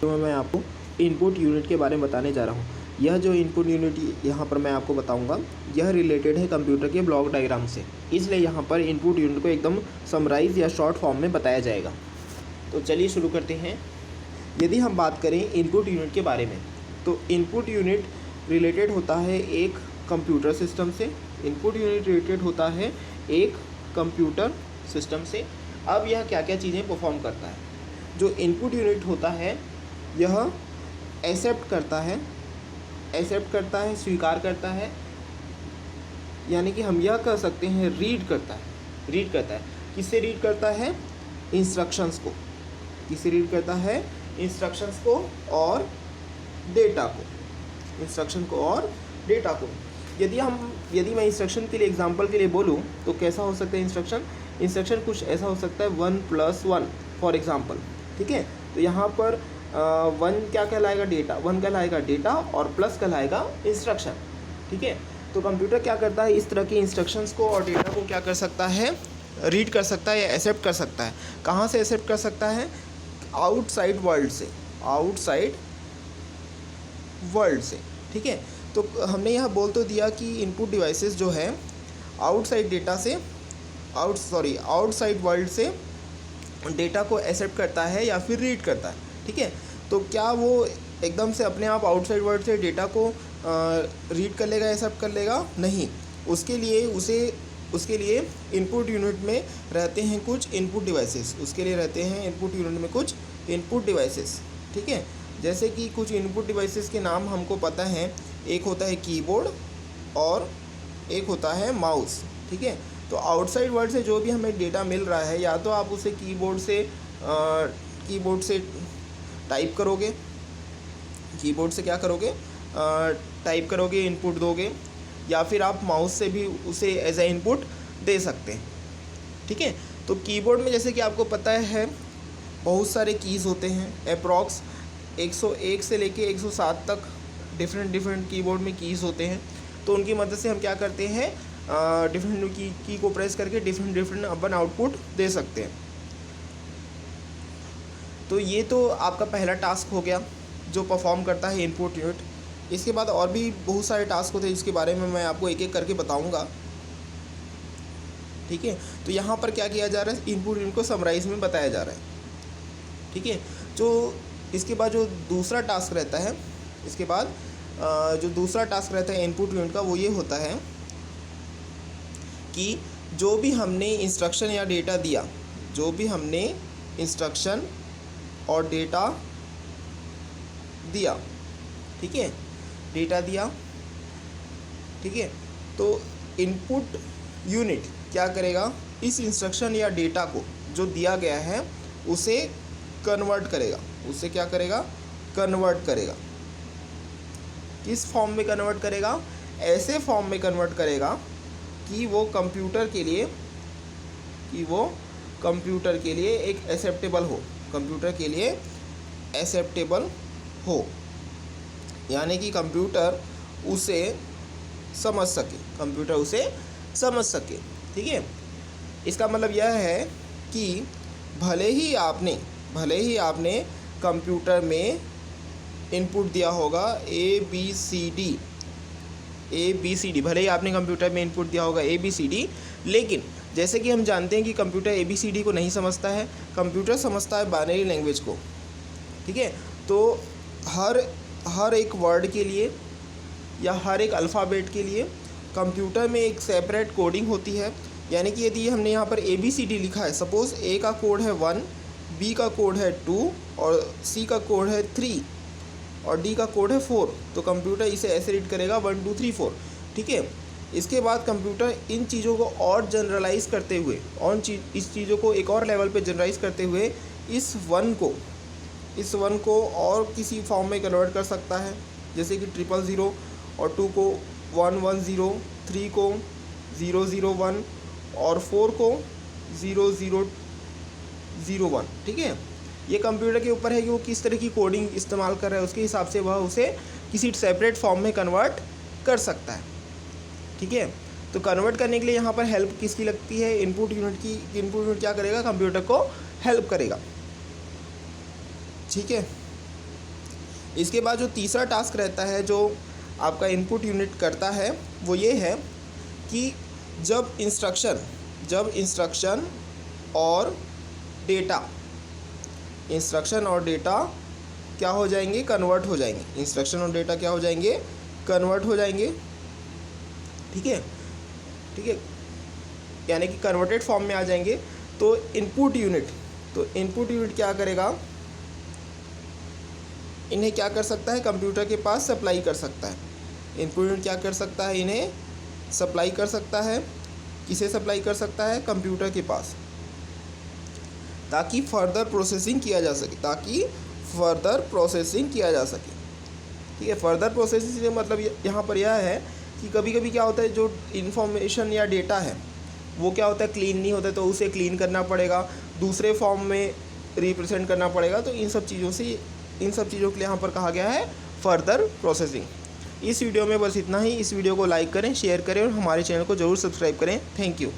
तो मैं आपको इनपुट यूनिट के बारे में बताने जा रहा हूँ। यह जो इनपुट यूनिट यहाँ पर मैं आपको बताऊँगा, यह रिलेटेड है कंप्यूटर के ब्लॉक डायग्राम से, इसलिए यहाँ पर इनपुट यूनिट को एकदम समराइज या शॉर्ट फॉर्म में बताया जाएगा। तो चलिए शुरू करते हैं। यदि हम बात करें इनपुट यूनिट के बारे में, तो इनपुट यूनिट रिलेटेड होता है एक कंप्यूटर सिस्टम से। इनपुट यूनिट रिलेटेड होता है एक कंप्यूटर सिस्टम से। अब यह क्या क्या चीज़ें परफॉर्म करता है। जो इनपुट यूनिट होता है यह एक्सेप्ट करता है, स्वीकार करता है, यानी कि हम यह कह सकते हैं रीड करता है। किससे रीड करता है? इंस्ट्रक्शंस को। किससे रीड करता है? इंस्ट्रक्शंस को और डेटा को। इंस्ट्रक्शन को और डेटा को। यदि मैं इंस्ट्रक्शन के लिए एग्जांपल के लिए बोलूँ तो कैसा हो सकता है इंस्ट्रक्शन कुछ ऐसा हो सकता है 1+1 फॉर एग्जांपल। ठीक है, तो यहाँ पर 1 क्या कहलाएगा? डेटा। 1 कहलाएगा डेटा और प्लस कहलाएगा इंस्ट्रक्शन। ठीक है, तो कंप्यूटर क्या करता है? इस तरह के इंस्ट्रक्शंस को और डेटा को क्या कर सकता है? रीड कर सकता है या एक्सेप्ट कर सकता है। कहाँ से एक्सेप्ट कर सकता है? आउटसाइड वर्ल्ड से। ठीक है, तो हमने यहाँ बोल तो दिया कि इनपुट डिवाइसेस जो है आउटसाइड वर्ल्ड से डेटा को एक्सेप्ट करता है या फिर रीड करता है। ठीक है, तो क्या वो एकदम से अपने आप आउटसाइड वर्ल्ड से डेटा को रीड कर लेगा, एक्सेप्ट कर लेगा? नहीं। उसके लिए इनपुट यूनिट में रहते हैं कुछ इनपुट डिवाइसेस। ठीक है, जैसे कि कुछ इनपुट डिवाइसेस के नाम हमको पता है। एक होता है कीबोर्ड और एक होता है माउस। ठीक है, तो आउटसाइड वर्ल्ड से जो भी हमें डेटा मिल रहा है, या तो आप उसे कीबोर्ड से टाइप करोगे, टाइप करोगे, इनपुट दोगे, या फिर आप माउस से भी उसे एज ए इनपुट दे सकते हैं। ठीक है, तो कीबोर्ड में जैसे कि आपको पता है बहुत सारे कीज़ होते हैं। अप्रॉक्स 101 से लेके 107 तक डिफरेंट कीबोर्ड में कीज़ होते हैं। तो उनकी मदद से हम क्या करते हैं? डिफरेंट की को प्रेस करके डिफरेंट अपन आउटपुट दे सकते हैं। तो ये तो आपका पहला टास्क हो गया जो परफॉर्म करता है इनपुट यूनिट। इसके बाद और भी बहुत सारे टास्क होते हैं जिसके बारे में मैं आपको एक एक करके बताऊंगा। ठीक है, तो यहाँ पर क्या किया जा रहा है? इनपुट यूनिट को समराइज में बताया जा रहा है। ठीक है, जो इसके बाद जो दूसरा टास्क रहता है इनपुट यूनिट का, वो ये होता है कि जो भी हमने इंस्ट्रक्शन या डेटा दिया, ठीक है, ठीक है, तो इनपुट यूनिट क्या करेगा? इस इंस्ट्रक्शन या डेटा को जो दिया गया है उसे कन्वर्ट करेगा। किस फॉर्म में कन्वर्ट करेगा? ऐसे फॉर्म में कन्वर्ट करेगा कि वो कंप्यूटर के लिए एक एक्सेप्टेबल हो, यानी कि कंप्यूटर उसे समझ सके। ठीक है, इसका मतलब यह है कि भले ही आपने कंप्यूटर में इनपुट दिया होगा ABCD, भले ही आपने कंप्यूटर में इनपुट दिया होगा ABCD, लेकिन जैसे कि हम जानते हैं कि कंप्यूटर ABCD को नहीं समझता है, कंप्यूटर समझता है बाइनरी लैंग्वेज को। ठीक है, तो हर एक वर्ड के लिए या हर एक अल्फ़ाबेट के लिए कंप्यूटर में एक सेपरेट कोडिंग होती है। यानी कि यदि हमने यहाँ पर ABCD लिखा है, सपोज़ A का कोड है 1, B का कोड है 2 और C का कोड है 3 और D का कोड है 4, तो कंप्यूटर इसे ऐसे रीड करेगा 1 2 3 4। ठीक है, इसके बाद कंप्यूटर इन चीज़ों को और जनरलाइज़ करते हुए इस चीज़ों को एक और लेवल पे जनरलाइज़ करते हुए इस वन को और किसी फॉर्म में कन्वर्ट कर सकता है, जैसे कि 000 और 2 को 110, 3 को 001 और 4 को 0001। ठीक है, ये कंप्यूटर के ऊपर है कि वो किस तरह की कोडिंग इस्तेमाल कर रहा है, उसके हिसाब से वह उसे किसी सेपरेट फॉर्म में कन्वर्ट कर सकता है। ठीक है, तो कन्वर्ट करने के लिए यहाँ पर हेल्प किसकी लगती है? इनपुट यूनिट की। इनपुट यूनिट क्या करेगा? कंप्यूटर को हेल्प करेगा। ठीक है, इसके बाद जो तीसरा टास्क रहता है जो आपका इनपुट यूनिट करता है वो ये है कि जब इंस्ट्रक्शन और डेटा क्या हो जाएंगे, कन्वर्ट हो जाएंगे। इंस्ट्रक्शन और डेटा क्या हो जाएंगे, कन्वर्ट हो जाएंगे। ठीक है, यानी कि कन्वर्टेड फॉर्म में आ जाएंगे। तो इनपुट यूनिट क्या करेगा, इन्हें क्या कर सकता है, कंप्यूटर के पास सप्लाई कर सकता है। इनपुट यूनिट क्या कर सकता है, इन्हें सप्लाई कर सकता है। किसे सप्लाई कर सकता है, कंप्यूटर के पास, ताकि फर्दर प्रोसेसिंग किया जा सके। ठीक है, फर्दर प्रोसेसिंग से मतलब यहाँ पर यह है कि कभी कभी क्या होता है, जो इन्फॉर्मेशन या डेटा है वो क्या होता है, क्लीन नहीं होता, तो उसे क्लीन करना पड़ेगा, दूसरे फॉर्म में रिप्रेजेंट करना पड़ेगा। तो इन सब चीज़ों के लिए यहाँ पर कहा गया है फर्दर प्रोसेसिंग। इस वीडियो में बस इतना ही। इस वीडियो को लाइक करें, शेयर करें और हमारे चैनल को ज़रूर सब्सक्राइब करें। Thank you.